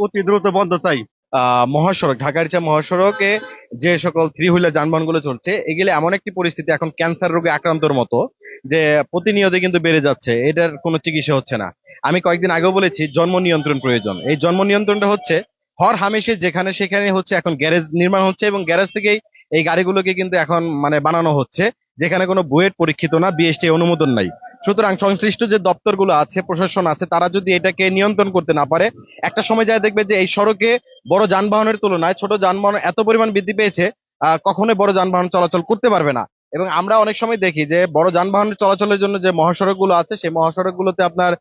অতি দ্রুত বন্ধ চাই। মহাসড়ক, ঢাকার যে মহাসড়কে যে সকল থ্রি হুইলার যানবাহন গুলো চলছে, এগুলো এমন একটি পরিস্থিতি এখন ক্যান্সার রোগে আক্রান্তর মতো, যে প্রতিনিয়ত কিন্তু বেড়ে যাচ্ছে, এটার কোনো চিকিৎসা হচ্ছে না। আমি কয়েকদিন আগেও বলেছি জন্ম নিয়ন্ত্রণ প্রয়োজন। এই জন্ম নিয়ন্ত্রণটা হচ্ছে হর হামেশে যেখানে সেখানে হচ্ছে এখন গ্যারেজ নির্মাণ হচ্ছে, এবং গ্যারেজ থেকেই এই গাড়িগুলোকে কিন্তু এখন মানে বানানো হচ্ছে, যেখানে কোনো বুয়েট পরীক্ষিত না, বিএসটি অনুমোদন নাই। সুতরাং সংশ্লিষ্ট যে দপ্তরগুলো আছে, প্রশাসন আছে, তারা যদি এটাকে নিয়ন্ত্রণ করতে না পারে, একটা সময় যায় দেখবে যে এই সড়কে বড় যানবাহনের তুলনায় ছোট যানবাহন এত পরিমাণ বৃদ্ধি পেয়েছে, কখনোই বড় যানবাহন চলাচল করতে পারবে না। এবং আমরা অনেক সময় দেখি যে বড় যানবাহনের চলাচলের জন্য যে মহাসড়ক গুলো আছে, সেই মহাসড়ক গুলোতে আপনার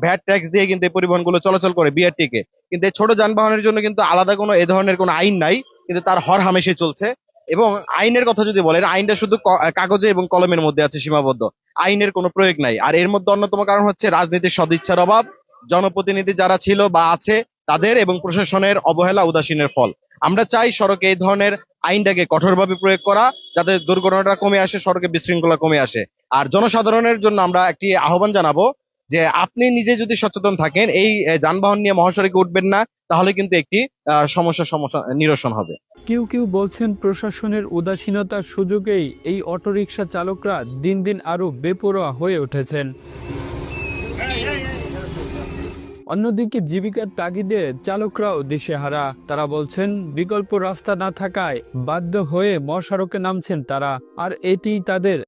ভ্যাট ট্যাক্স দিয়ে কিন্তু এই পরিবহন গুলো চলাচল করে, বিআরটি কে। কিন্তু এই ছোট যানবাহনের জন্য কিন্তু আলাদা কোনো এ ধরনের কোনো আইন নাই, কিন্তু তার হর হামেশাই চলছে। এবং আইনের কথা যদি বলেন, আইনটা শুধু কাগজে এবং কলমের মধ্যে আছে সীমাবদ্ধ, আইনের কোনো প্রয়োগ নাই। আর এর মধ্যে অন্যতম কারণ হচ্ছে রাজনীতির সদিচ্ছার অভাব, জনপ্রতিনিধি যারা ছিল বা আছে তাদের, এবং প্রশাসনের অবহেলা উদাসীনের ফল। আমরা চাই সড়কে এই ধরনের আইনটাকে কঠোরভাবে প্রয়োগ করা, যাতে দুর্ঘটনাটা কমে আসে, সড়কে বিশৃঙ্খলা কমে আসে। আর জনসাধারণের জন্য আমরা একটি আহ্বান জানাবো, যে আপনি নিজে যদি সচেতন থাকেন, এই যানবাহন নিয়ে মহাসড়কে উঠবেন না, তাহলে কিন্তু একটি সমস্যা নিরসন হবে। কেউ কেউ বলছেন প্রশাসনের উদাসীনতার সুযোগেই এই অটোরিকশা চালকরা দিন দিন আরো বেপরোয়া হয়ে উঠেছেন। অন্যদিকে জীবিকার তাগিদে চালকরাও দিশেহারা। তারা বলছেন বিকল্প রাস্তা না থাকায় বাধ্য হয়ে মহাসড়কে নামছেন তারা, আর এটি তাদের